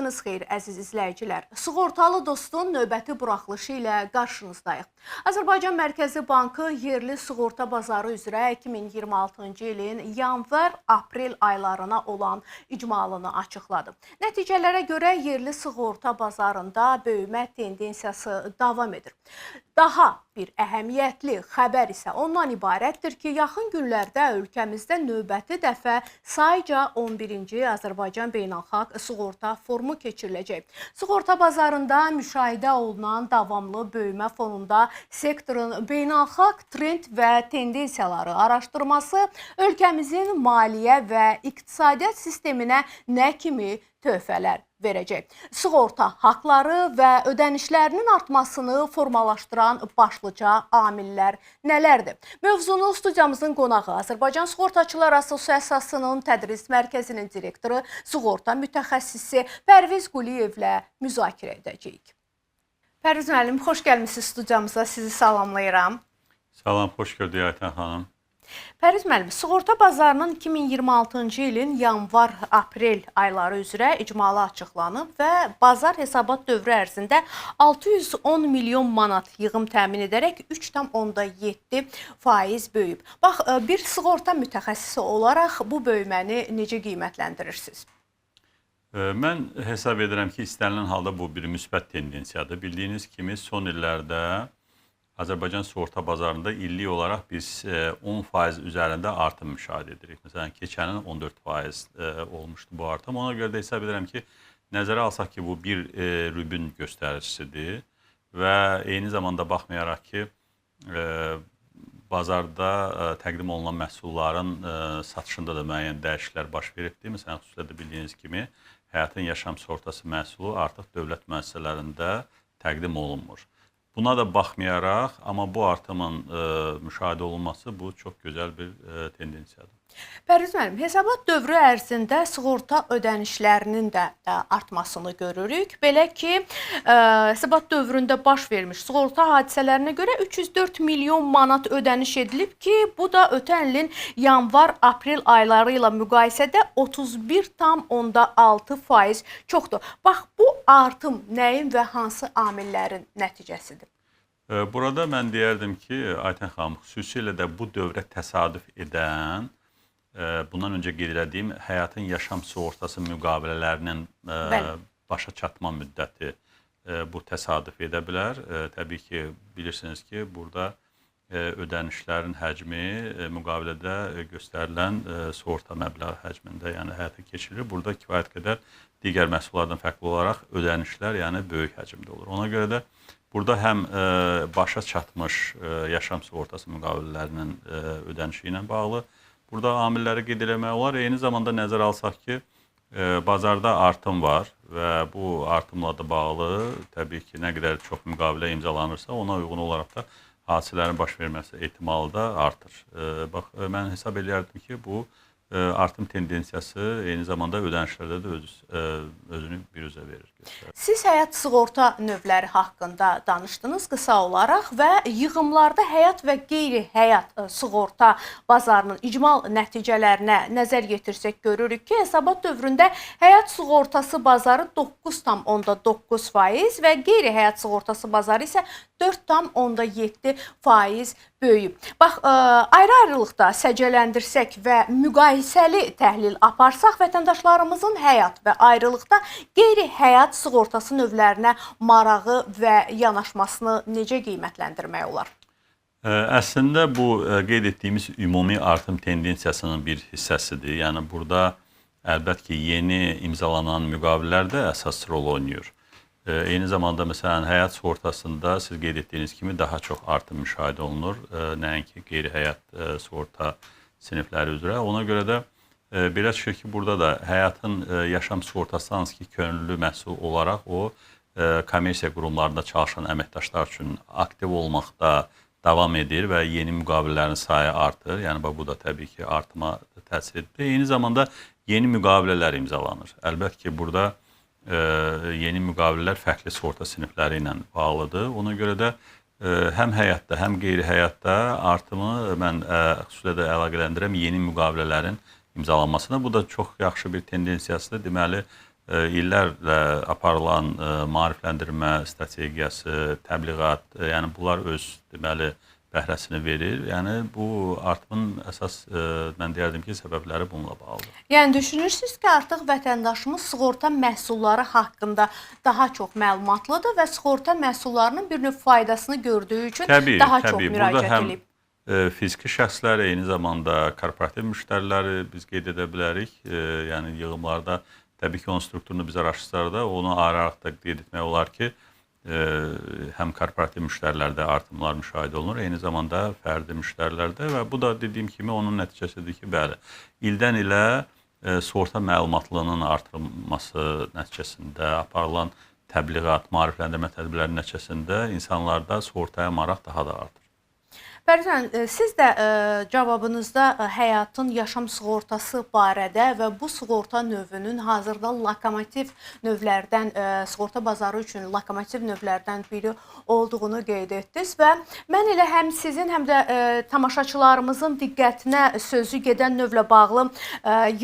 Vaxtınız xeyir, əziz izləyicilər. Sığortalı dostun növbəti buraxılışı ilə qarşınızdayıq. Azərbaycan Mərkəzi Bankı yerli sığorta bazarı üzrə 2026-cı ilin yanvar-aprel aylarına olan icmalını açıqladı. Nəticələrə görə yerli sığorta bazarında böyümə tendensiyası davam edir. Daha bir əhəmiyyətli xəbər isə ondan ibarətdir ki, yaxın günlərdə ölkəmizdə növbəti dəfə sayca 11-ci Azərbaycan Beynəlxalq Sığorta Forumu keçiriləcək. Sığorta bazarında müşahidə olunan davamlı böyümə fonunda sektorun beynəlxalq trend və tendensiyaları araşdırması ölkəmizin maliyyə və iqtisadiyyat sisteminə nə kimi töhfələr verəcək. Sığorta haqları və ödənişlərinin artmasını formalaşdıran başlıca amillər nələrdir? Mövzunu studiyamızın qonağı Azərbaycan Sığortaçılar Assosiasiyasının Tədris Mərkəzinin direktoru, sığorta mütəxəssisi Pərviz Quliyevlə müzakirə edəcəyik. Pərviz müəllim, xoş gəlmisiniz studiyamıza, sizi salamlayıram. Salam, xoş gördük Aytən xanım. Pərviz müəllim, sığorta bazarının 2026-cı ilin yanvar-aprel ayları üzrə icmalı açıqlanıb və bazar hesabat dövrü ərzində 610 milyon manat yığım təmin edərək 3,7% böyüyüb. Bax, bir sığorta mütəxəssisi olaraq bu böyüməni necə qiymətləndirirsiniz? Mən hesab edirəm ki, istənilən halda bu bir müsbət tendensiyadır. Bildiyiniz kimi son illərdə Azərbaycan sığorta bazarında illik olaraq biz 10% üzərində artım müşahidə edirik. Məsələn, keçənin 14% olmuşdu bu artım. Ona görə də hesab edirəm ki, nəzərə alsaq ki, bu bir rübün göstəricisidir və eyni zamanda baxmayaraq ki, bazarda təqdim olunan məhsulların satışında da müəyyən dəyişikliklər baş veribdir. Məsələn, xüsusilə də bildiyiniz kimi, həyatın yaşam sığortası məhsulu artıq dövlət müəssisələrində təqdim olunmur. Buna da baxmayaraq, amma bu artımın müşahidə olunması bu çox gözəl bir tendensiyadır. Pərviz müəllim, hesabat dövrü ərzində sığorta ödənişlərinin də artmasını görürük. Belə ki, hesabat dövründə baş vermiş sığorta hadisələrinə görə 304 milyon manat ödəniş edilib ki, bu da ötən ilin yanvar-aprel ayları ilə müqayisədə 31,6% çoxdur. Bax, bu artım nəyin və hansı amillərin nəticəsidir? Burada mən deyərdim ki, Aytən xanım, xüsusilə də bu dövrə təsadüf edən, bundan öncə qeyd etdiyim həyatın yaşam sığortası müqavilələrinin başa çatma müddəti bu təsadüf edə bilər. Təbii ki, bilirsiniz ki, burada ödənişlərin həcmi müqavilədə göstərilən sığorta məbləği həcmində, yəni həyata keçirilir. Burada kifayət qədər digər məhsullardan fərqli olaraq ödənişlər, yəni böyük həcmdə olur. Ona görə də burada həm başa çatmış yaşam sığortası müqavilələrinin ödənişi ilə bağlı burada amilləri qeyd etmək olar. Eyni zamanda nəzərə alsaq ki, bazarda artım var və bu artımla da bağlı təbii ki, nə qədər çox müqavilə imzalanırsa, ona uyğun olaraq da hadisələrin baş verməsi ehtimalı da artır. Bax, mən hesab edərdim ki, bu artım tendensiyası eyni zamanda ödənişlərdə də özünü bir üzə verir. Siz həyat sığorta növləri haqqında danışdınız qısa olaraq və yığımlarda həyat və qeyri-həyat sığorta bazarının icmal nəticələrinə nəzər yetirsək görürük ki, hesabat dövründə həyat sığortası bazarı 9,9% və qeyri-həyat sığortası bazarı isə 4,7% böyüyüb. Bax, ayrı-ayrılıqda səcəlləndirsək və müqayisəli təhlil aparsaq, vətəndaşlarımızın həyat və ayrılıqda qeyri-həyat sığortası növlərinə marağı və yanaşmasını necə qiymətləndirmək olar? Əslində, bu qeyd etdiyimiz ümumi artım tendensiyasının bir hissəsidir. Yəni, burada əlbət ki, yeni imzalanan müqavilələr də əsas rol oynayır. Eyni zamanda, məsələn, həyat sığortasında siz qeyd etdiyiniz kimi daha çox artım müşahidə olunur, nəinki qeyri-həyat sığorta sinifləri üzrə. Ona görə də belə çıxır ki, burada da həyatın yaşam sığortası hansı ki, könüllü məhsul olaraq o kommersiya qurumlarında çalışan əməkdaşlar üçün aktiv olmaqda davam edir və yeni müqavilələrin sayı artır. Yəni, bu da təbii ki, artıma təsir edir. Eyni zamanda yeni müqavilələr imzalanır. Əlbət ki, burada yeni müqavilələr fərqli sığorta sinifləri ilə bağlıdır. Ona görə də həm həyatda, həm qeyri-həyatda artımı mən xüsusilə də əlaqələndirəm yeni müqavilələrin imzalanmasına. Bu da çox yaxşı bir tendensiyasıdır. Deməli, illərlə aparılan maarifləndirmə strategiyası, təbliğat, yəni bunlar öz deməli bəhrəsini verir. Yəni bu artımın əsas mən deyərdim ki, səbəbləri bununla bağlıdır. Yəni düşünürsünüz ki, artıq vətəndaşımız sığorta məhsulları haqqında daha çox məlumatlıdır və sığorta məhsullarının bir növ faydasını gördüyü üçün daha çox müraciət edib. Fiziki şəxslər, eyni zamanda korporativ müştəriləri biz qeyd edə bilərik. Yəni yığımlarda təbii ki, onun strukturunu biz araşdırsaq da onu ayıraraq da qeyd etmək olar ki, həm korporativ müştərilərdə artımlar müşahidə olunur, eyni zamanda fərdi müştərilərdə və bu da dediyim kimi onun nəticəsidir ki, bəli, ildən ilə sığorta məlumatlığının artırılması nəticəsində aparılan təbliğat, maarifləndirmə tədbirləri nəticəsində insanlarda sığortaya maraq daha da artır. Bərizən, siz də cavabınızda həyatın yaşam sığortası barədə və bu sığorta növünün hazırda lokomotiv növlərdən, sığorta bazarı üçün lokomotiv növlərdən biri olduğunu qeyd etdiniz və mən elə həm sizin, həm də tamaşaçılarımızın diqqətinə sözü gedən növlə bağlı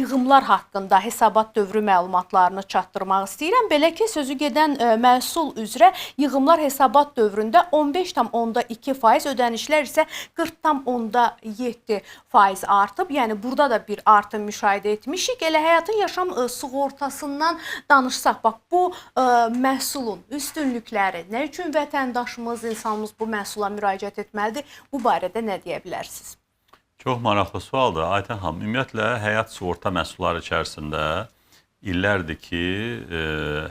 yığımlar haqqında hesabat dövrü məlumatlarını çatdırmaq istəyirəm. Belə ki, sözü gedən məhsul üzrə yığımlar hesabat dövründə 15,2%, ödənişlər isə 40,7% artıb. Yəni burada da bir artım müşahidə etmişik. Elə həyatın yaşam sığortasından danışsaq, bax bu məhsulun üstünlükləri, nə üçün vətəndaşımız, insanımız bu məhsula müraciət etməlidir? Bu barədə nə deyə bilərsiniz? Çox maraqlı sualdır. Aytən xanım, ümumiyyətlə həyat sığorta məhsulları içərisində illərdir ki,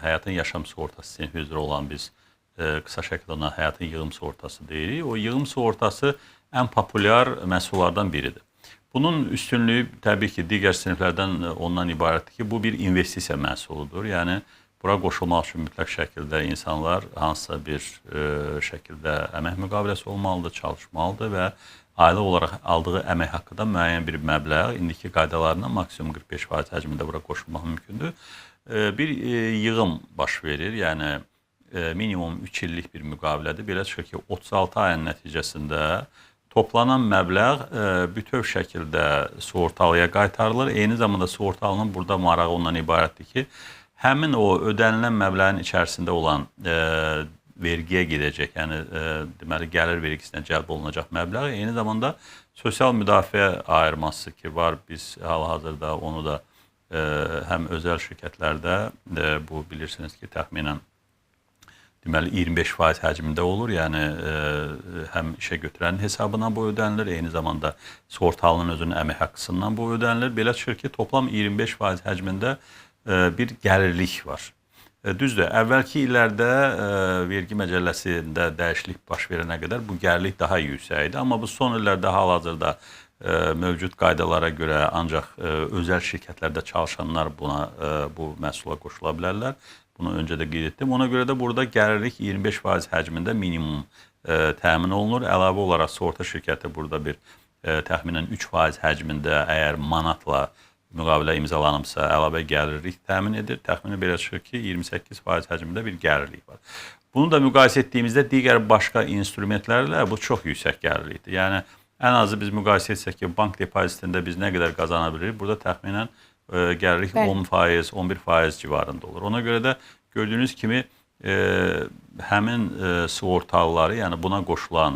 həyatın yaşam sığortası sinfi üzrə olan biz qısa şəkildə ona həyatın yığım sığortası deyirik. O yığım sığortası ən populyar məhsullardan biridir. Bunun üstünlüyü təbii ki, digər siniflərdən ondan ibarətdir ki, bu bir investisiya məhsuludur. Yəni, bura qoşulmaq üçün mütləq şəkildə insanlar hansısa bir şəkildə əmək müqaviləsi olmalıdır, çalışmalıdır və ailə olaraq aldığı əmək haqqında müəyyən bir məbləğ, indiki qaydalarla maksimum 45% həcmində bura qoşulmaq mümkündür. Bir yığım baş verir, yəni minimum 3 illik bir müqavilədir. Belə çıxır ki, 36 ayın nəticəsində toplanan məbləğ bütöv şəkildə sığortalıya qaytarılır. Eyni zamanda sığortalının burada marağı ondan ibarətdir ki, həmin o ödənilən məbləğin içərisində olan vergiyə gedəcək, yəni deməli gəlir vergisinə cəlb olunacaq məbləğ, eyni zamanda sosial müdafiə ayırması ki var, biz hal-hazırda onu da həm özəl şirkətlərdə bu bilirsiniz ki, təxminən deməli 25% həcmində olur. Yəni həm işə götürənin hesabına bu ödənilir, eyni zamanda sığortalının özünün əmək haqqısından bu ödənilir. Belə çıxır ki, toplam 25% həcmində bir gəlirlik var. Düzdür, əvvəlki illərdə vergi məcəlləsində dəyişiklik baş verənə qədər bu gəlirlik daha yüksək idi. Amma bu son illərdə hal-hazırda mövcud qaydalara görə ancaq özəl şirkətlərdə çalışanlar bu məhsula qoşula bilərlər. Bunu öncə də qeyd etdim. Ona görə də burada gəlirlik 25% həcmində minimum təmin olunur. Əlavə olaraq sığorta şirkəti burada bir təxminən 3% həcmində əgər manatla müqavilə imzalanıbsa əlavə gəlirlik təmin edir. Təxminən belə çıxır ki, 28% həcmində bir gəlirlik var. Bunu da müqayisə etdiyimizdə digər başqa instrumentlərlə bu çox yüksək gəlirlikdir. Yəni ən azı biz müqayisə etsək ki, bank depozitində biz nə qədər qazana bilirik? Burada təxminən gəlirlik 10%, 11% civarında olur. Ona görə də gördüyünüz kimi həmin sığortalıları, yəni buna qoşulan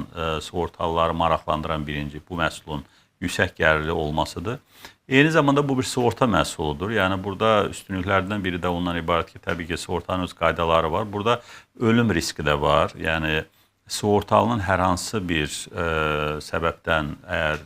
sığortalıları maraqlandıran birinci bu məhsulun yüksək gəlirli olmasıdır. Eyni zamanda bu bir sığorta məhsuludur. Yəni burada üstünlüklərdən biri də ondan ibarət ki, təbii ki, sığortanın öz qaydaları var. Burada ölüm riski də var. Yəni sığortalının hər hansı bir səbəbdən əgər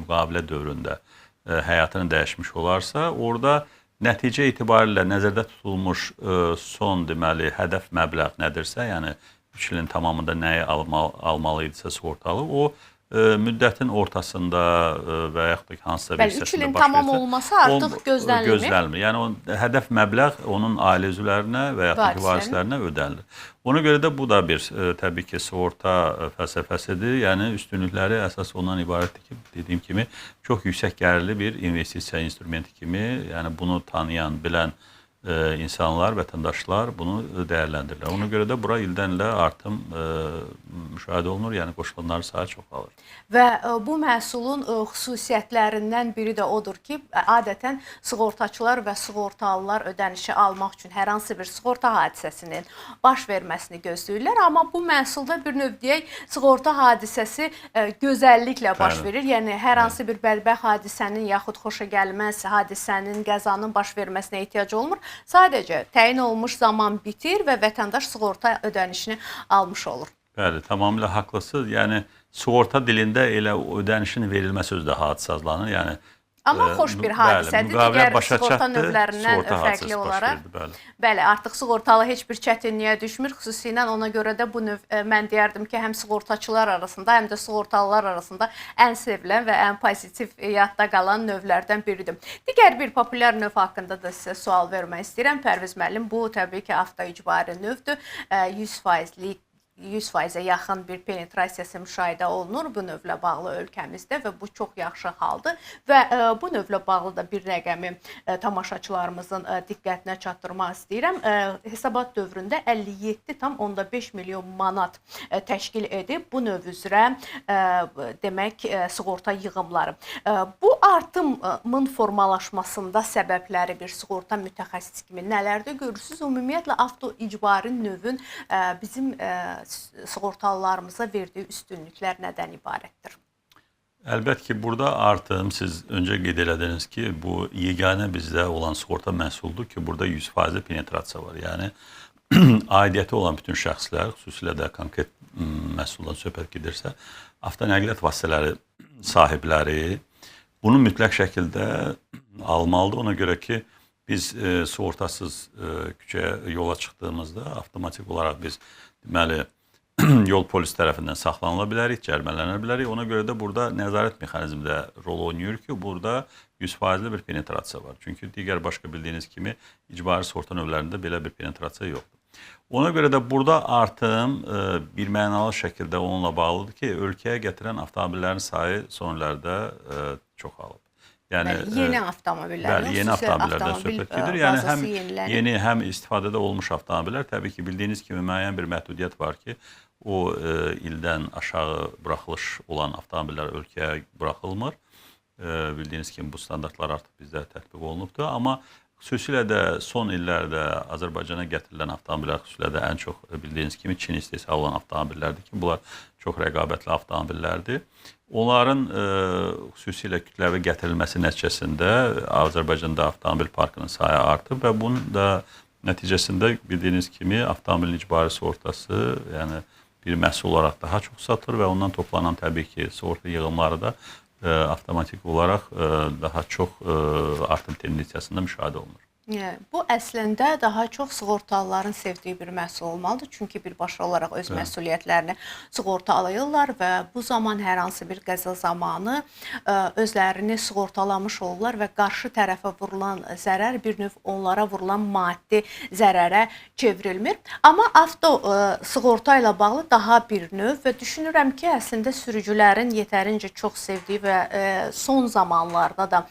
müqavilə dövründə həyatını dəyişmiş olarsa, orada nəticə etibarilə nəzərdə tutulmuş son deməli hədəf məbləğ nədirsə, yəni 3 ilin tamamında nəyi almalı idisə sığortalı, o müddətin ortasında və yaxud da hansısa bir hissəsində 3 ilin tamam olması artıq gözlənilmir. Yəni o hədəf məbləğ onun ailə üzvlərinə və yaxud da varislərinə ödənilir. Ona görə də bu da bir təbii ki, sığorta fəlsəfəsidir. Yəni üstünlükləri əsas ondan ibarətdir ki, dediyim kimi çox yüksək gəlirli bir investisiya instrumenti kimi, yəni bunu tanıyan, bilən insanlar, vətəndaşlar bunu dəyərləndirirlər. Ona görə də bura ildən ilə artım müşahidə olunur, yəni qoşulanların sayı çoxalır. Və bu məhsulun xüsusiyyətlərindən biri də odur ki, adətən sığortaçılar və sığortalılar ödənişi almaq üçün hər hansı bir sığorta hadisəsinin baş verməsini gözləyirlər, amma bu məhsulda bir növ deyək, sığorta hadisəsi gözəlliklə baş verir. Yəni hər hansı bir bədbəxt hadisənin yaxud xoşagəlməz hadisənin, qəzanın baş verməsinə ehtiyac olmur. Sadəcə təyin olunmuş zaman bitir və vətəndaş sığorta ödənişini almış olur. Bəli, tamamilə haqlısınız. Yəni sığorta dilində elə ödənişin verilməsi özü də hadisə adlanır. Yəni amma xoş bir hadisədir. Digər sığorta növlərindən fərqli olaraq. Bəli, artıq sığortalı heç bir çətinliyə düşmür. Xüsusilə ona görə də bu növ mən deyərdim ki, həm sığortaçılar arasında, həm də sığortalılar arasında ən sevilən və ən pozitiv yadda qalan növlərdən biridir. Digər bir populyar növ haqqında da sizə sual vermək istəyirəm. Pərviz müəllim, bu təbii ki, avtoicbari növdür. 100%-ə yaxın bir penetrasiyası müşahidə olunur bu növlə bağlı ölkəmizdə və bu çox yaxşı haldır. Və bu növlə bağlı da bir rəqəmi tamaşaçılarımızın diqqətinə çatdırmaq istəyirəm. Hesabat dövründə 57,5 milyon manat təşkil edib bu növ üzrə demək sığorta yığımları. Bu artımın formalaşmasında səbəbləri bir sığorta mütəxəssisi kimi nələrdə görürsünüz? Ümumiyyətlə avtoicbari növün bizim sığortalılarımıza verdiyi üstünlüklər nədən ibarətdir? Əlbəttə ki, burada artım, siz öncə qeyd elədiniz ki, bu yeganə bizdə olan sığorta məhsuldur ki, burada 100% penetrasiya var. Yəni, aidiyyəti olan bütün şəxslər, xüsusilə də konkret məhsuldan söhbət gedirsə, avtonəqliyyat vasitələri sahibləri bunu mütləq şəkildə almalıdır. Ona görə ki, biz sığortasız küçəyə yola çıxdığımızda avtomatik olaraq biz deməli, yol polisi tərəfindən saxlanıla bilərik, cərimələnə bilərik. Ona görə də burada nəzarət mexanizmi də rol oynayır ki, burada 100%li bir penetrasiya var. Çünki digər başqa bildiyiniz kimi icbari sığorta növlərində belə bir penetrasiya yoxdur. Ona görə də burada artım bir mənalı şəkildə onunla bağlıdır ki, ölkəyə gətirən avtomobillərin sayı son illərdə çoxalıb. Yəni yeni avtomobillər, yeni avtomobillərdən söhbət gedir. Yəni həm yeni, həm istifadədə olmuş avtomobillər, təbii ki, bildiyiniz kimi müəyyən bir məhdudiyyət var ki, o ildən aşağı buraxılış olan avtomobillər ölkəyə buraxılmır. Bildiyiniz kimi bu standartlar artıq bizdə tətbiq olunubdur. Amma xüsusilə də son illərdə Azərbaycana gətirilən avtomobillər, xüsusilə də ən çox bildiyiniz kimi Çin istehsal olan avtomobillərdir ki, bunlar çox rəqabətli avtomobillərdir. Onların xüsusilə kütləvi gətirilməsi nəticəsində Azərbaycanda avtomobil parkının sayı artıb və bunun da nəticəsində bildiyiniz kimi avtomobilin icbari sığortası, yəni bir məhsul olaraq daha çox satılır və ondan toplanan təbii ki, sığorta yığımları da avtomatik olaraq daha çox artım tendensiyasında müşahidə olunur. Bu əslində daha çox sığortalıların sevdiyi bir məhsul olmalıdır. Çünki birbaşa olaraq öz məsuliyyətlərini sığortalayırlar və bu zaman hər hansı bir qəza zamanı özlərini sığortalamış olurlar və qarşı tərəfə vurulan zərər bir növ onlara vurulan maddi zərərə çevrilmir. Amma avto sığorta ilə bağlı daha bir növ və düşünürəm ki, əslində sürücülərin yetərincə çox sevdiyi və son zamanlarda da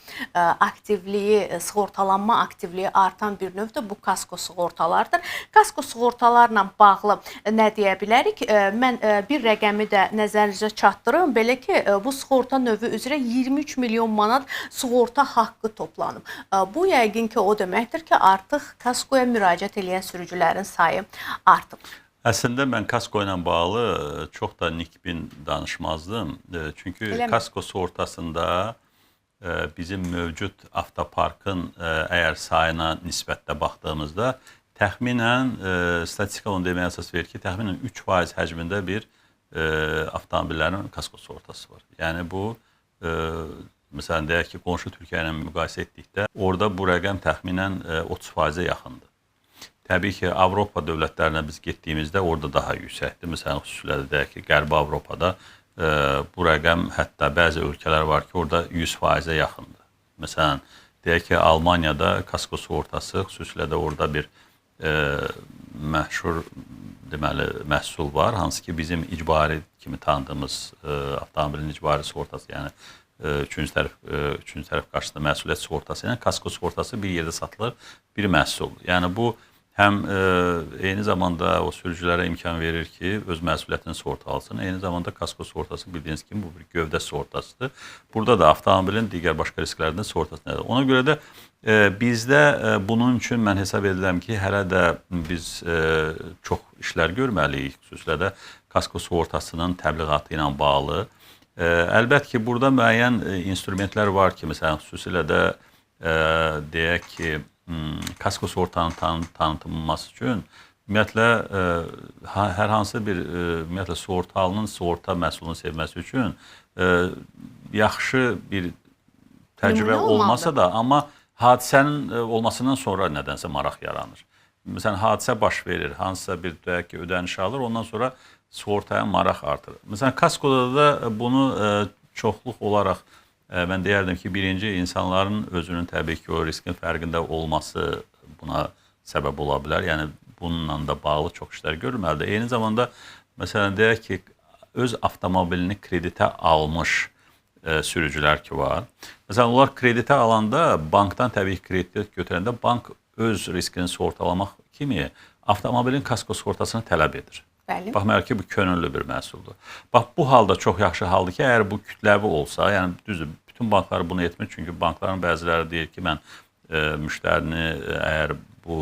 aktivliyi, sığortalanma aktivliyi artan bir növ də bu kasko sığortalardır. Kasko sığortalarla bağlı nə deyə bilərik? Mən bir rəqəmi də nəzərinizə çatdırım. Belə ki, bu sığorta növü üzrə 23 milyon manat sığorta haqqı toplanıb. Bu yəqin ki, o deməkdir ki, artıq kaskoya müraciət edən sürücülərin sayı artıb. Əslində mən kasko ilə bağlı çox da nikbin danışmazdım. Çünki kasko sığortasında bizim mövcud avtoparkın əgər sayına nisbətdə baxdığımızda təxminən statistika onu deməyə əsas verir ki, təxminən 3% həcmində bir avtomobillərin kasko sığortası var. Yəni bu, məsələn deyək ki, qonşu Türkiyə ilə müqayisə etdikdə orada bu rəqəm təxminən 30%-ə yaxındır. Təbii ki, Avropa dövlətlərinə biz getdiyimizdə orada daha yüksəkdir. Məsələn, xüsusilə də deyək ki, Qərbi Avropada bu rəqəm hətta bəzi ölkələr var ki, orada 100%-ə yaxındır. Məsələn, deyək ki, Almaniyada kasko sığortası, xüsusilə də orada bir məşhur deməli məhsul var, hansı ki bizim icbari kimi tanıdığımız avtomobilin icbari sığortası, yəni üçüncü tərəf qarşısında məsuliyyət sığortası ilə kasko sığortası bir yerdə satılır, bir məhsuldur. Yəni bu həm eyni zamanda o sürücülərə imkan verir ki, öz məsuliyyətini sığortalasın. Eyni zamanda kasko sığortası bildiyiniz kimi bu bir gövdə sığortasıdır. Burada da avtomobilin digər başqa risklərinin sığortası nədir? Ona görə də bizdə bunun üçün mən hesab edirəm ki, hələ də biz çox işlər görməliyik, xüsusilə də kasko sığortasının təbliğatı ilə bağlı. Əlbəttə ki, burada müəyyən instrumentlər var ki, məsələn, xüsusilə də deyək ki, kasko sığortanın tanıtılması üçün ümumiyyətlə hər hansı bir ümumiyyətlə sığortalının sığorta məhsulunu sevməsi üçün yaxşı bir təcrübə olmasa da, amma hadisənin olmasından sonra nədənsə maraq yaranır. Məsələn, hadisə baş verir, hansısa bir ödəniş alır, ondan sonra sığortaya maraq artır. Məsələn, kaskoda da bunu çoxluq olaraq mən deyərdim ki, birinci insanların özünün təbii ki, o riskin fərqində olması buna səbəb ola bilər. Yəni, bununla da bağlı çox işlər görülməlidir. Eyni zamanda, məsələn, deyək ki, öz avtomobilini kreditə almış sürücülər ki var. Məsələn, onlar kreditə alanda, bankdan təbii ki, kredit götürəndə bank öz riskini sığortalamaq kimi avtomobilin kasko sığortasını tələb edir. Baxmayaraq ki, bu könüllü bir məhsuldur. Bax, bu halda çox yaxşı haldır ki, əgər bu kütləvi olsa, yəni düzdür, bütün banklar bunu etmir, çünki bankların bəziləri deyir ki, mən müştərini əgər bu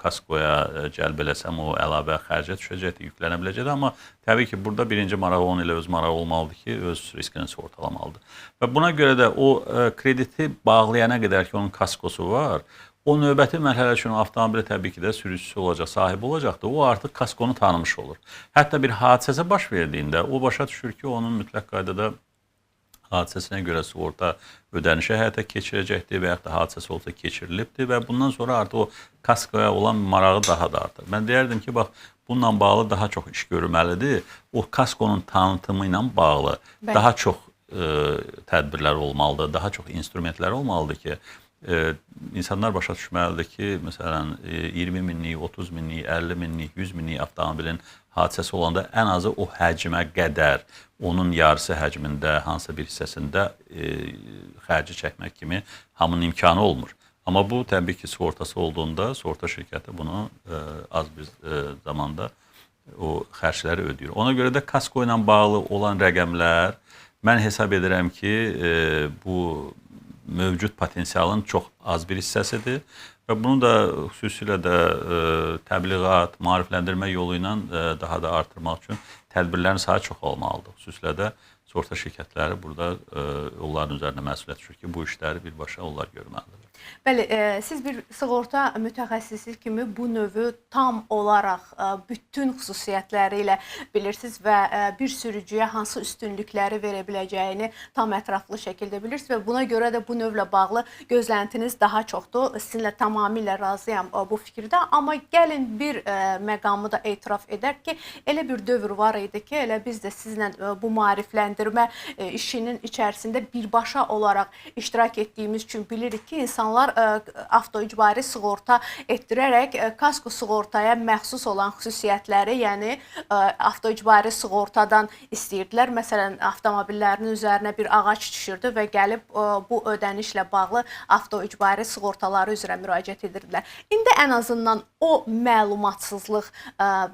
kaskoya cəlb eləsəm, o əlavə xərcə düşəcəkdir, yüklənə biləcəkdir, amma təbii ki, burada birinci marağı onun ilə öz marağı olmalıdır ki, öz riskini sığortalamalıdır. Və buna görə də o krediti bağlayana qədər ki, onun kaskosu var, o növbəti mərhələ üçün avtomobili təbii ki də sürücüsü olacaq, sahibi olacaqdır. O artıq kaskonu tanımış olur. Hətta bir hadisəsə baş verdiyində o başa düşür ki, onun mütləq qaydada hadisəsinə görə sığorta ödənişi həyata keçirəcəkdir və yaxud da hadisəsi olsa keçirilibdir və bundan sonra artıq o kaskoya olan marağı daha da artır. Mən deyərdim ki, bax, bununla bağlı daha çox iş görülməlidir. O kaskonun tanıtımı ilə bağlı daha çox tədbirlər olmalıdır, daha çox instrumentlər olmalıdır ki, insanlar başa düşməlidir ki, məsələn, 20 minlik, 30 minlik, 50 minlik, 100 minlik avtomobilin hadisəsi olanda ən azı o həcmə qədər, onun yarısı həcmində, hansısa bir hissəsində xərci çəkmək kimi hamının imkanı olmur. Amma bu, təbii ki, sığortası olduğunda, sığorta şirkəti bunu az bir zamanda o xərcləri ödəyir. Ona görə də kasko ilə bağlı olan rəqəmlər, mən hesab edirəm ki, bu mövcud potensialın çox az bir hissəsidir və bunu da xüsusilə də təbliğat, maarifləndirmə yolu ilə daha da artırmaq üçün tədbirlərin sayı çox olmalıdır. Xüsusilə də sığorta şirkətləri burada onların üzərində məsuliyyət düşür ki, bu işləri birbaşa onlar görməlidir. Bəli, siz bir sığorta mütəxəssisi kimi bu növü tam olaraq bütün xüsusiyyətləri ilə bilirsiniz və bir sürücüyə hansı üstünlükləri verə biləcəyini tam ətraflı şəkildə bilirsiniz və buna görə də bu növlə bağlı gözləntiniz daha çoxdur. Sizinlə tamamilə razıyam bu fikirdə, amma gəlin bir məqamı da etiraf edək ki, elə bir dövr var idi ki, elə biz də sizlə bu maarifləndirmə işinin içərisində birbaşa olaraq iştirak etdiyimiz üçün bilirik ki, insanlar avtoicbari sığorta etdirərək kasko sığortaya məxsus olan xüsusiyyətləri, yəni avtoicbari sığortadan istəyirdilər. Məsələn, avtomobillərinin üzərinə bir ağac düşürdü və gəlib bu ödənişlə bağlı avtoicbari sığortaları üzrə müraciət edirdilər. İndi ən azından o məlumatsızlıq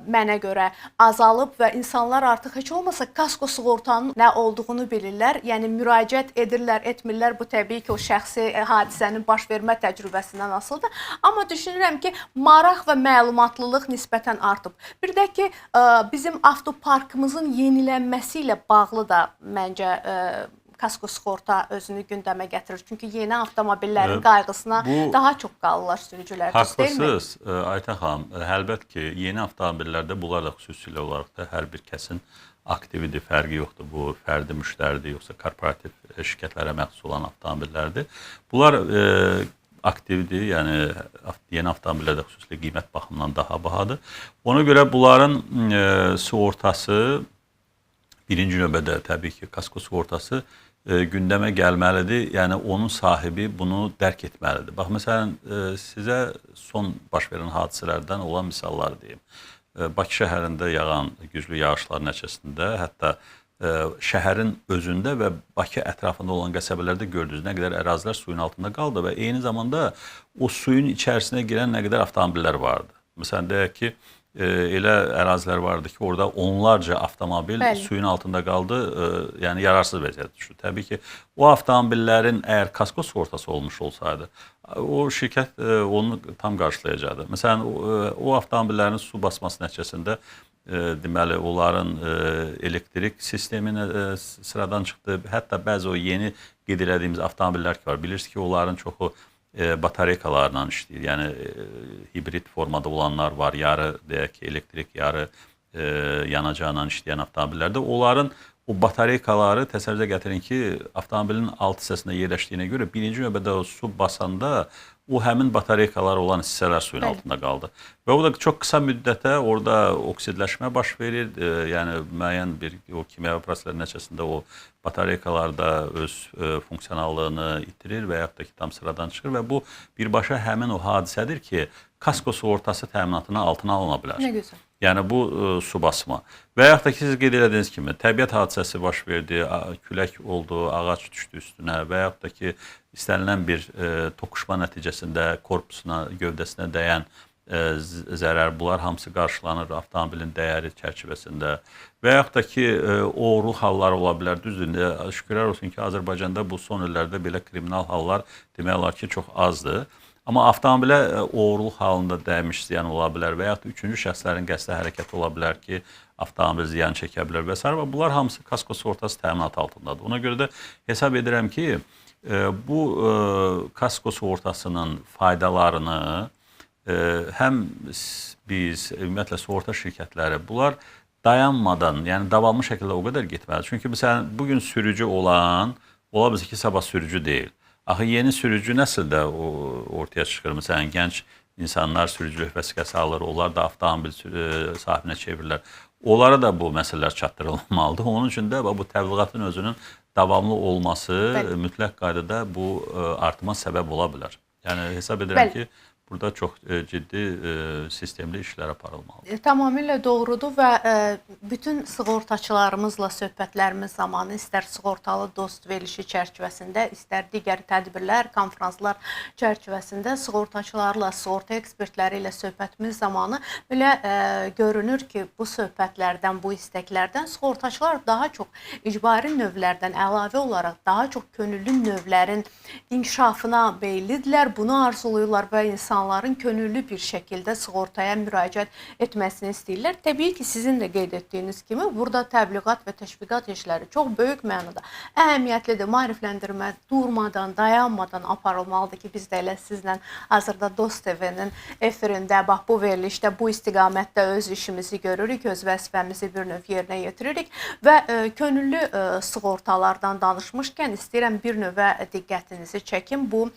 mənə görə azalıb və insanlar artıq heç olmasa kasko sığortanın nə olduğunu bilirlər. Yəni müraciət edirlər, etmirlər. Bu təbii ki, o şəxsi hadisənin baş vermə təcrübəsindən asılıdır. Amma düşünürəm ki, maraq və məlumatlılıq nisbətən artıb. Bir də ki, bizim avtoparkımızın yenilənməsi ilə bağlı da məncə kasko sığorta özünü gündəmə gətirir. Çünki yeni avtomobillərin qayğısına daha çox qalırlar sürücülər. Haqlısınız, Aytən xanım. Əlbəttə ki, yeni avtomobillərdə bunlar da xüsusilə olaraq da hər bir kəsin aktividir, fərqi yoxdur. Bu fərdi müştəridir, yoxsa korporativ şirkətlərə məxsus olan avtomobillərdir. Bunlar aktivdir, yəni yeni avtomobillərdə xüsusilə qiymət baxımından daha bahadır. Ona görə bunların sığortası birinci növbədə təbii ki, kasko sığortası gündəmə gəlməlidir. Yəni onun sahibi bunu dərk etməlidir. Bax, məsələn, sizə son baş verən hadisələrdən olan misallar deyim. Bakı şəhərində yağan güclü yağışlar nəticəsində hətta şəhərin özündə və Bakı ətrafında olan qəsəbələrdə gördünüz nə qədər ərazilər suyun altında qaldı və eyni zamanda o suyun içərisinə girən nə qədər avtomobillər vardı. Məsələn, deyək ki, elə ərazilər vardı ki, orada onlarca avtomobil suyun altında qaldı, yəni yararsız vəziyyətdə düşdü. Təbii ki, o avtomobillərin əgər kasko sığortası olmuş olsaydı, o şirkət onu tam qarşılayacaqdı. Məsələn, o avtomobillərin su basması nəticəsində deməli, onların elektrik sistemi sıradan çıxdı. Hətta bəzi o yeni qeyd elədiyimiz avtomobillər ki var, bilirsiniz ki, onların çoxu batareykalarla işləyir. Yəni hibrid formada olanlar var, yarı deyək ki, elektrik, yarı yanacaqla işləyən avtomobillərdə. Onların o batareykaları təsəvvürə gətirin ki, avtomobilin alt hissəsində yerləşdiyinə görə birinci növbədə su basanda o həmin batareykalar olan hissələr suyun altında qaldı. Və o da çox qısa müddətə orada oksidləşmə baş verir. Yəni müəyyən bir o kimyəvi proseslər nəticəsində o batareykalar da öz funksionallığını itirir və yaxud da ki, tam sıradan çıxır və bu birbaşa həmin o hadisədir ki, kasko sığortası təminatının altına alına bilər. Nə gözəl. Yəni bu su basma. Və yaxud da ki, siz qeyd elədiyiniz kimi təbiət hadisəsi baş verdi, külək oldu, ağac düşdü üstünə və yaxud da ki, istənilən bir toqquşma nəticəsində korpusuna, gövdəsinə dəyən zərər, bunlar hamısı qarşılanır avtomobilin dəyəri çərçivəsində. Və yaxud da ki, oğurluq halları ola bilər. Düzdür, şükürlər olsun ki, Azərbaycanda bu son illərdə belə kriminal hallar demək olar ki, çox azdır. Amma avtomobilə oğurluq halında dəymiş ziyan ola bilər və yaxud da üçüncü şəxslərin qəsdi hərəkəti ola bilər ki, avtomobil ziyan çəkə bilər və s. və bunlar hamısı kasko sığortası təminatı altındadır. Ona görə də hesab edirəm ki, bu kasko sığortasının faydalarını həm biz, ümumiyyətlə sığorta şirkətləri, bunlar dayanmadan, yəni davamlı şəkildə o qədər getməlidir. Çünki məsələn, bugün sürücü olan, ola bilsin ki, sabah sürücü deyil. Axı yeni sürücü nəsildə ortaya çıxır. Məsələn, gənc insanlar sürücülük vəsiqəsi alır, onlar da avtomobil sahibinə çevirirlər. Onlara da bu məsələlər çatdırılmalıdır. Onun üçün də bu təbliğatın özünün davamlı olması mütləq qaydada bu artıma səbəb ola bilər. Yəni hesab edirəm ki, burada çox ciddi sistemli işlər aparılmalıdır. Tamamilə doğrudur və bütün sığortaçılarımızla söhbətlərimiz zamanı istər sığortalı dost verilişi çərçivəsində, istər digər tədbirlər, konfranslar çərçivəsində sığortaçılarla, sığorta ekspertləri ilə söhbətimiz zamanı belə görünür ki, bu söhbətlərdən, bu istəklərdən sığortaçılar daha çox icbari növlərdən əlavə olaraq daha çox könüllü növlərin inkişafına meyillidirlər, bunu arzuluyurlar və insanların könüllü bir şəkildə sığortaya müraciət etməsini istəyirlər. Təbii ki, sizin də qeyd etdiyiniz kimi, burada təbliğat və təşviqat işləri çox böyük mənada əhəmiyyətlidir. Maarifləndirmə durmadan, dayanmadan aparılmalıdır ki, biz də elə sizlə hazırda Dost TV-nin efirində, bax bu verilişdə, bu istiqamətdə öz işimizi görürük, öz vəzifəmizi bir növ yerinə yetiririk və könüllü sığortalardan danışmışkən istəyirəm bir növə diqqətinizi çəkim. Bu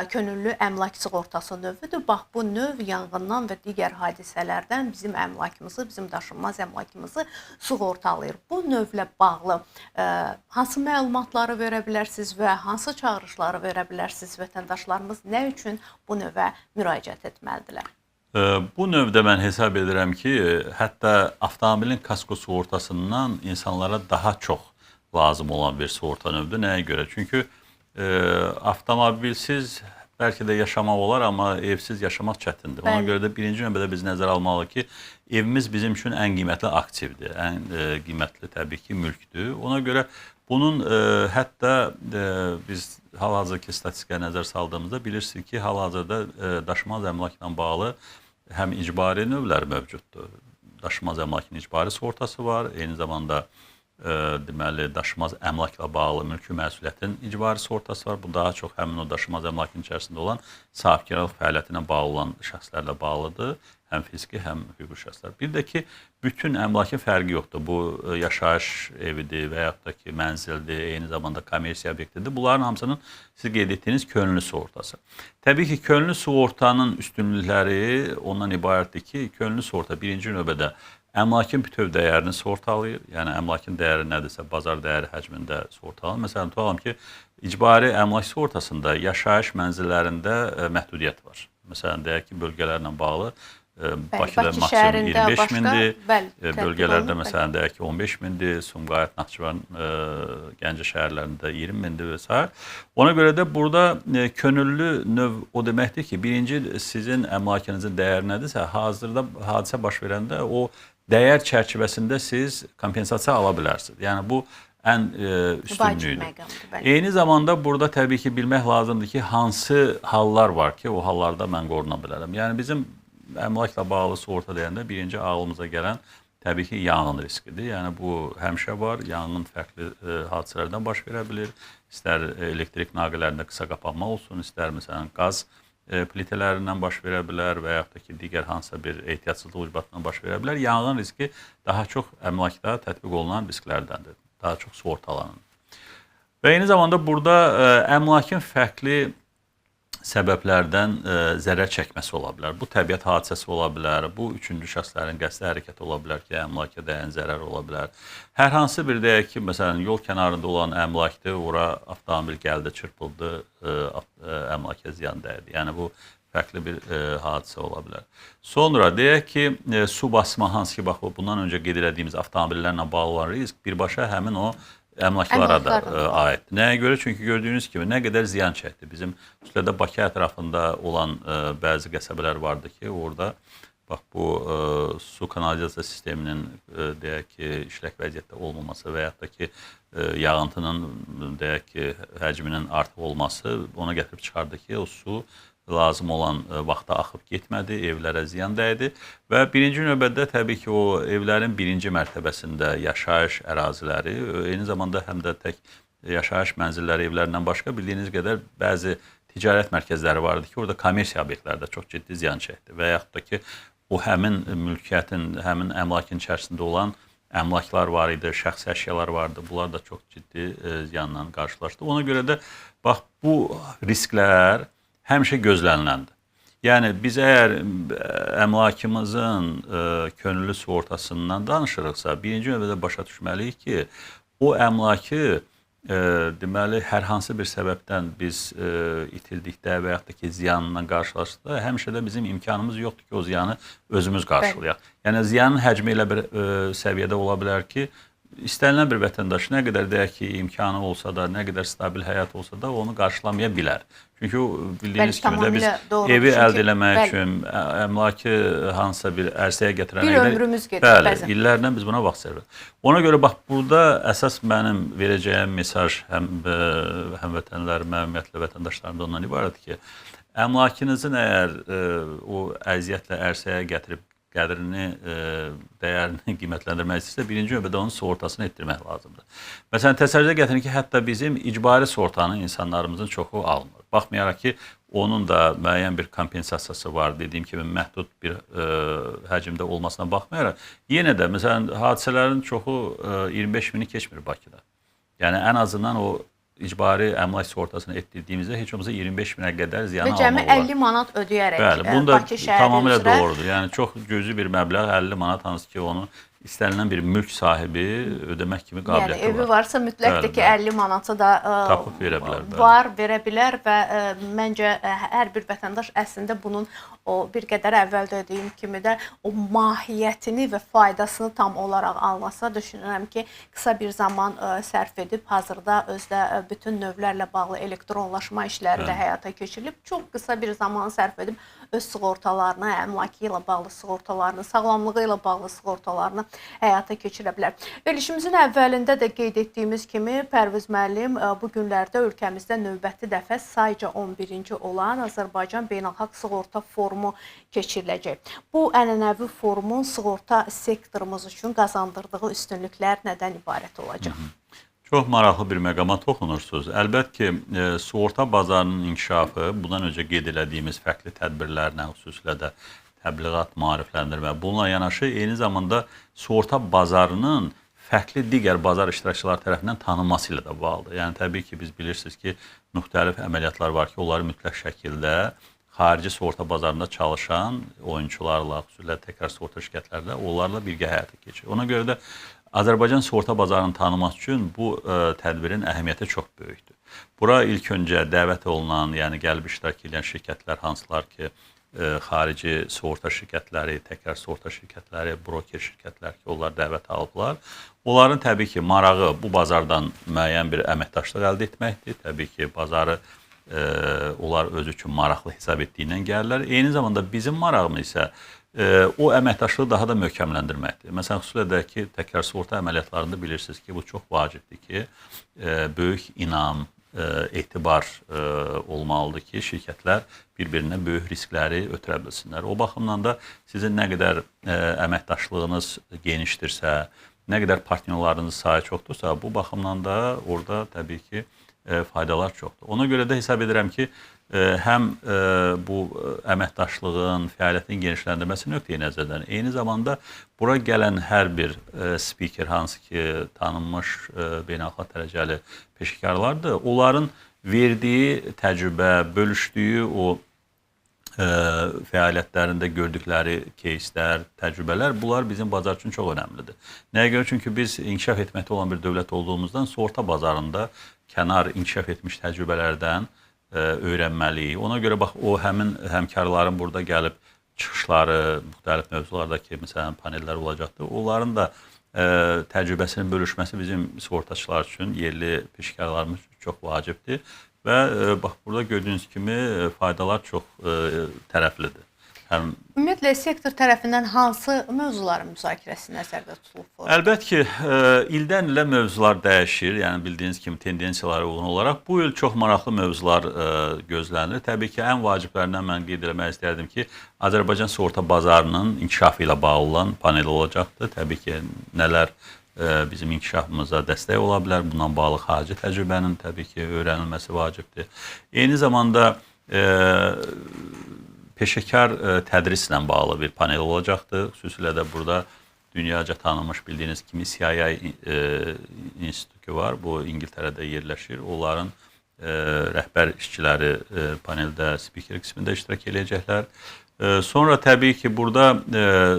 könüllü əmlak sığortası növüdür. Bax, bu növ yanğından və digər hadisələrdən bizim əmlakımızı, bizim daşınmaz əmlakımızı sığortalayır. Bu növlə bağlı hansı məlumatları verə bilərsiniz və hansı çağırışları verə bilərsiniz? Vətəndaşlarımız nə üçün bu növə müraciət etməlidirlər? Bu növdə mən hesab edirəm ki, hətta avtomobilin kasko sığortasından insanlara daha çox lazım olan bir sığorta növüdür. Nəyə görə? Çünki avtomobilsiz bəlkə də yaşamaq olar, amma evsiz yaşamaq çətindir. Ona görə də birinci növbədə biz nəzərə almalıyıq ki, evimiz bizim üçün ən qiymətli aktivdir, ən qiymətli təbii ki, mülkdür. Ona görə bunun hətta biz hal-hazırki statistikaya nəzər saldığımızda bilirsiniz ki, hal-hazırda daşınmaz əmlakla bağlı həm icbari növlər mövcuddur. Daşınmaz əmlakın icbari sığortası var, eyni zamanda deməli, daşınmaz əmlakla bağlı mülki məsuliyyətin icbari sığortası var. Bu daha çox həmin o daşınmaz əmlakın içərisində olan sahibkarlıq fəaliyyətinə bağlı olan şəxslərlə bağlıdır. Həm fiziki, həm hüquqi şəxslər. Bir də ki, bütün əmlakın fərqi yoxdur. Bu, yaşayış evidir və yaxud da ki, mənzildir, eyni zamanda kommersiya obyektidir. Bunların hamısının siz qeyd etdiyiniz könüllü sığortası. Təbii ki, könüllü sığortanın üstünlükləri ondan ibarətdir ki, könüllü sığorta birinci növbədə əmlakın bütöv dəyərini sığortalayır. Yəni, əmlakın dəyəri nədirsə, bazar dəyəri həcmində sığortalanır. Məsələn, tutalım ki, icbari əmlak sığortasında yaşayış mənzillərində məhdudiyyət var. Məsələn, deyək ki, bölgələrlə bağlı Bakıda Bakı maksimum şəhərində 25 başqa, mindir, bəli, tətbiq bölgələrdə olunub, məsələn deyək ki 15 mindir, Sumqayıt, Naxçıvan, Gəncə şəhərlərində 20 mindir və s. Ona görə də burada könüllü növ o deməkdir ki, birinci sizin əmlakınızın dəyəri nədirsə, hazırda hadisə baş verəndə o dəyər çərçivəsində siz kompensasiya ala bilərsiniz. Yəni bu ən üstünlüyüdür. Eyni zamanda burada təbii ki bilmək lazımdır ki, hansı hallar var ki, o hallarda mən qoruna bilərəm. Yəni bizim əmlakla bağlı sığorta deyəndə birinci ağlımıza gələn təbii ki yanğın riskidir. Yəni bu həmişə var. Yanğın fərqli hadisələrdən baş verə bilir. İstər elektrik naqillərində qısa qapanma olsun, istər məsələn qaz plitələrindən baş verə bilər və yaxud da ki digər hansısa bir ehtiyatsızlıq ucbatından baş verə bilər. Yanğın riski daha çox əmlakda tətbiq olunan risklərdəndir. Daha çox sığortalanır. Və eyni zamanda burada əmlakın fərqli səbəblərdən zərər çəkməsi ola bilər. Bu təbiət hadisəsi ola bilər, bu üçüncü şəxslərin qəsdi hərəkəti ola bilər ki, əmlaka dəyən zərər ola bilər. Hər hansı bir deyək ki, məsələn, yol kənarında olan əmlakdır, ora avtomobil gəldi, çırpıldı, əmlaka ziyan dəydi. Yəni bu fərqli bir hadisə ola bilər. Sonra deyək ki, su basma, hansı ki, bax, bundan öncə qeyd etdiyimiz avtomobillərlə bağlı olan risk birbaşa həmin o əmlaklara da aiddir. Nəyə görə? Çünki gördüyünüz kimi nə qədər ziyan çəkdi. Bizim xüsusilə Bakı ətrafında olan bəzi qəsəbələr vardı ki, orada bax bu su kanalizasiya sisteminin deyək ki, işlək vəziyyətdə olmaması və yaxud da ki, yağıntının deyək ki, həcminin artıq olması ona gətirib çıxardı ki, o su lazım olan vaxta axıb getmədi, evlərə ziyan dəydi və birinci növbədə təbii ki, o evlərin birinci mərtəbəsində yaşayış əraziləri, eyni zamanda həm də tək yaşayış mənzilləri evlərindən başqa bildiyiniz qədər bəzi ticarət mərkəzləri vardı ki, orada kommersiya obyektlərdə çox ciddi ziyan çəkdi və yaxud da ki, o həmin mülkiyyətin, həmin əmlakın içərisində olan əmlaklar var idi, şəxsi əşyalar vardı, bunlar da çox ciddi ziyanla qarşılaşdı. Ona görə də bax, bu risklər həmişə gözləniləndir. Yəni, biz əgər əmlakımızın könüllü sığortasından danışırıqsa, birinci növbədə başa düşməliyik ki, o əmlakı deməli, hər hansı bir səbəbdən biz itildikdə və yaxud da ki, ziyanla qarşılaşdıqda, həmişə də bizim imkanımız yoxdur ki, o ziyanı özümüz qarşılayaq. Yəni, ziyanın həcmi elə bir səviyyədə ola bilər ki, İstənilən bir vətəndaş nə qədər deyək ki, imkanı olsa da, nə qədər stabil həyat olsa da onu qarşılamaya bilər. Çünki bildiyiniz kimi də biz evi əldə eləmək üçün, əmlakı hansısa bir ərsəyə gətirənə qədər ömrümüz gedir bəzən. İllərlə biz buna vaxt sərf. Ona görə bax, burada əsas mənim verəcəyim mesaj həm həmvətənlərimə, ümumiyyətlə vətəndaşlarım da ondan ibarətdir ki, əmlakınızın əgər o əziyyətlə ərsəyə gətirib qədrini, dəyərini qiymətləndirmək istəyirsə, birinci növbədə onun sığortasını etdirmək lazımdır. Məsələn, təsəvvürə gətirin ki, hətta bizim icbari sığortanı insanlarımızın çoxu almır. Baxmayaraq ki, onun da müəyyən bir kompensasiyası var, dediyim kimi məhdud bir həcmdə olmasına baxmayaraq, yenə də, məsələn, hadisələrin çoxu 25 mini keçmir Bakıda. Yəni, ən azından o icbari əmlak sığortasını etdirdiyimizdə heç olmasa 25 minə qədər ziyanı almaq olar. Və cəmi 50 manat ödəyərək Bakı şəhəri üzrə. Bəli, bu da tamamilə doğrudur. Yəni, çox cüzi bir məbləğ 50 manat, hansı ki, onu istənilən bir mülk sahibi ödəmək kimi qabiliyyəti var. Yəni, evi varsa mütləqdir ki, 50 manatı da tapıb verə bilər. Var, verə bilər və məncə hər bir vətəndaş əslində bunun o bir qədər əvvəl dediyim kimi də o mahiyyətini və faydasını tam olaraq almasa, düşünürəm ki, qısa bir zaman sərf edib, hazırda özdə bütün növlərlə bağlı elektronlaşma işləri də həyata keçirilib, çox qısa bir zaman sərf edib öz sığortalarını, əmlakı ilə bağlı sığortalarını, sağlamlığı ilə bağlı sığortalarını həyata keçirə bilər. Verilişimizin əvvəlində də qeyd etdiyimiz kimi, Pərviz müəllim bu günlərdə ölkəmizdə növbəti dəfə sayca 11-ci olan Azərbaycan Beynəlxalq Sığorta Forumu keçiriləcək. Bu ənənəvi forumun sığorta sektorumuz üçün qazandırdığı üstünlüklər nədən ibarət olacaq? Çox maraqlı bir məqama toxunursunuz. Əlbət ki, sığorta bazarının inkişafı, bundan öncə qeyd etdiyimiz fərqli tədbirlərlə, xüsusilə də təbliğat, maarifləndirmə, bununla yanaşı eyni zamanda sığorta bazarının fərqli digər bazar iştirakçıları tərəfindən tanınması ilə də bağlıdır. Yəni, təbii ki, biz bilirsiniz ki, müxtəlif əməliyyatlar var ki, onları mütləq şəkildə xarici sığorta bazarında çalışan oyunçularla, xüsusilə təkrar sığorta şirkətlərlə, onlarla birgə həyata keçir. Ona görə də Azərbaycan sığorta bazarını tanımaq üçün bu tədbirin əhəmiyyəti çox böyükdür. Bura ilk öncə dəvət olunan, yəni gəlib iştirak edən şirkətlər hansılar ki, xarici sığorta şirkətləri, təkrar sığorta şirkətləri, broker şirkətlər ki, onlar dəvət alıblar. Onların təbii ki, marağı bu bazardan müəyyən bir əməkdaşlıq əldə etməkdir. Təbii ki, bazarı onlar özü üçün maraqlı hesab etdiyindən gəlirlər. Eyni zamanda bizim marağımız isə o əməkdaşlığı daha da möhkəmləndirməkdir. Məsələn, xüsusilə də ki, təkrar sığorta əməliyyatlarında bilirsiniz ki, bu çox vacibdir ki, böyük inam, etibar olmalıdır ki, şirkətlər bir-birinə böyük riskləri ötürə bilsinlər. O baxımdan da sizin nə qədər əməkdaşlığınız genişdirsə, nə qədər partnyorlarınız sayı çoxdursa, bu baxımdan da orada təbii ki, faydalar çoxdur. Ona görə də hesab edirəm ki, həm bu əməkdaşlığın, fəaliyyətin genişləndirməsi nöqteyi nəzərdən, eyni zamanda bura gələn hər bir spiker, hansı ki, tanınmış beynəlxalq dərəcəli peşəkarlardır, onların verdiyi təcrübə, bölüşdüyü o fəaliyyətlərində gördükləri keyslər, təcrübələr, bunlar bizim bazar üçün çox önəmlidir. Nəyə görə? Çünki biz inkişaf etməkdə olan bir dövlət olduğumuzdan sığorta bazarında kənar inkişaf etmiş təcrübələrdən öyrənməliyik. Ona görə bax, o həmin həmkarların burada gəlib çıxışları, müxtəlif mövzulardakı məsələn panellər olacaqdır. Onların da təcrübəsinin bölüşməsi bizim sığortaçılar üçün, yerli peşəkarlarımız üçün çox vacibdir. Və bax, burada gördüyünüz kimi faydalar çox tərəflidir. Ümumiyyətlə, sektor tərəfindən hansı mövzuların müzakirəsi nəzərdə tutulub? Əlbəttə ki, ildən ilə mövzular dəyişir. Yəni, bildiyiniz kimi tendensiyalara uyğun olaraq bu il çox maraqlı mövzular gözlənilir. Təbii ki, ən vaciblərindən mən qeyd etmək istərdim ki, Azərbaycan sığorta bazarının inkişafı ilə bağlı olan panel olacaqdır. Təbii ki, nələr bizim inkişafımıza dəstək ola bilər. Bundan bağlı xarici təcrübənin təbii ki, öyrənilməsi vacibdir. Eyni zamanda peşəkar tədrislə bağlı bir panel olacaqdır. Xüsusilə də burada dünyaca tanınmış bildiyiniz kimi CII institutu var. Bu İngiltərədə yerləşir. Onların rəhbər işçiləri paneldə spiker qismində iştirak edəcəklər. Sonra təbii ki, burada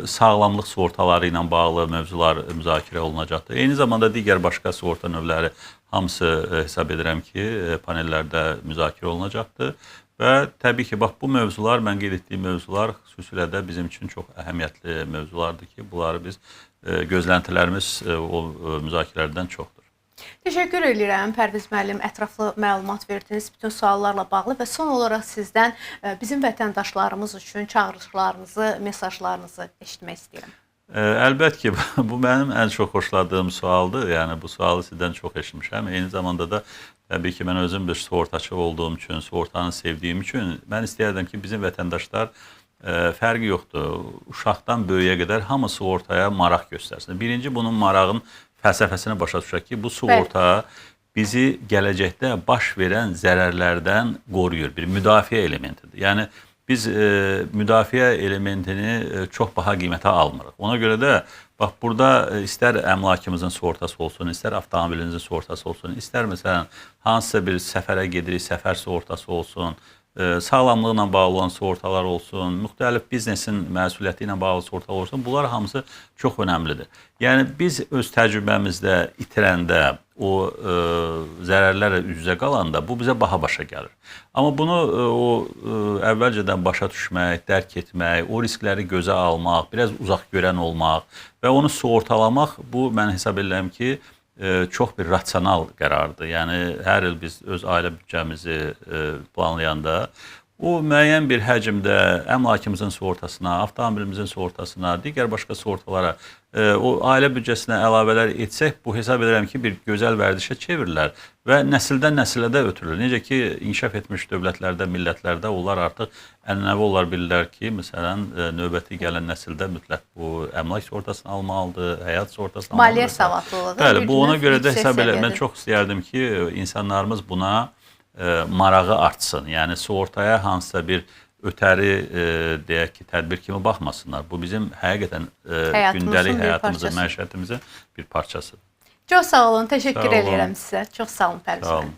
sağlamlıq sığortaları ilə bağlı mövzular müzakirə olunacaqdır. Eyni zamanda digər başqa sığorta növləri hamısı hesab edirəm ki, panellərdə müzakirə olunacaqdır. Və təbii ki, bax, bu mövzular, mən qeyd etdiyim mövzular xüsusilə də bizim üçün çox əhəmiyyətli mövzulardır ki, bunları biz gözləntilərimiz o müzakirələrdən çoxdur. Təşəkkür edirəm Pərviz müəllim, ətraflı məlumat verdiniz bütün suallarla bağlı və son olaraq sizdən bizim vətəndaşlarımız üçün çağırışlarınızı, mesajlarınızı eşitmək istəyirəm. Əlbəttə ki, bu mənim ən çox xoşladığım sualdır. Yəni, bu sualı sizdən çox eşitmişəm. Eyni zamanda da təbii ki, mən özüm bir sığortaçı olduğum üçün, sığortanı sevdiyim üçün mən istəyərdim ki, bizim vətəndaşlar fərqi yoxdur. Uşaqdan böyüyə qədər hamı sığortaya maraq göstərsin. Birinci, bunun marağın fəlsəfəsini başa düşək ki, bu sığorta bizi gələcəkdə baş verən zərərlərdən qoruyur. Bir müdafiə elementidir. Yəni, biz müdafiə elementini çox baha qiymətə almırıq. Ona görə də, bax, burada istər əmlakımızın sığortası olsun, istər avtomobilinizin sığortası olsun, istər məsələn, hansısa bir səfərə gedirik, səfər sığortası olsun, sağlamlıqla bağlı olan sığortalar olsun, müxtəlif biznesin məsuliyyəti ilə bağlı sığortalar olsun, bunlar hamısı çox önəmlidir. Yəni, biz öz təcrübəmizdə itirəndə, o zərərlərlə üz-üzə qalanda bu bizə baha başa gəlir. Amma bunu əvvəlcədən başa düşmək, dərk etmək, o riskləri gözə almaq, biraz uzaq görən olmaq və onu sığortalamaq, bu mən hesab edirəm ki, çox bir rasional qərardır. Yəni, hər il biz öz ailə büdcəmizi planlayanda o müəyyən bir həcmdə əmlakımızın sığortasına, avtomobilimizin sığortasına, digər başqa sığortalara o ailə büdcəsinə əlavələr etsək, bu hesab edirəm ki, bir gözəl vərdişə çevirilər və nəsildən nəsilə də ötürülür. Necə ki, inkişaf etmiş dövlətlərdə, millətlərdə onlar artıq ənənəvi olar bilirlər ki, məsələn, növbəti gələn nəsildə mütləq bu əmlak sığortasını almalıdır, həyat sığortasını almalıdır. Maliyyə savadlılığı. Bəli, bu ona görə də hesab edirəm. Mən çox istəyərdim ki, insanlarımız buna marağı artsın. Yəni, sığortaya hansısa bir ötəri, deyək ki, tədbir kimi baxmasınlar. Bu bizim həqiqətən gündəlik həyatımızın, məişətimizin bir parçasıdır. Çox sağ olun, təşəkkür edirəm sizə. Çox sağ olun Pərviz müəllim.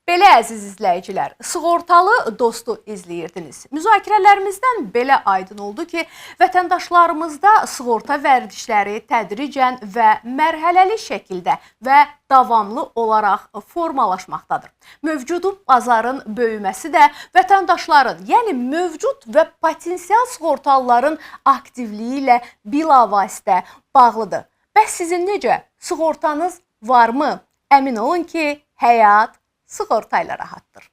Belə əziz izləyicilər, sığortalı dostu izləyirdiniz. Müzakirələrimizdən belə aydın oldu ki, vətəndaşlarımızda sığorta vərdişləri tədricən və mərhələli şəkildə və davamlı olaraq formalaşmaqdadır. Mövcud bazarın böyüməsi də vətəndaşların, yəni mövcud və potensial sığortalıların aktivliyi ilə bilavasitə bağlıdır. Bəs sizin necə? Sığortanız varmı? Əmin olun ki, həyat sığorta ilə rahatdır.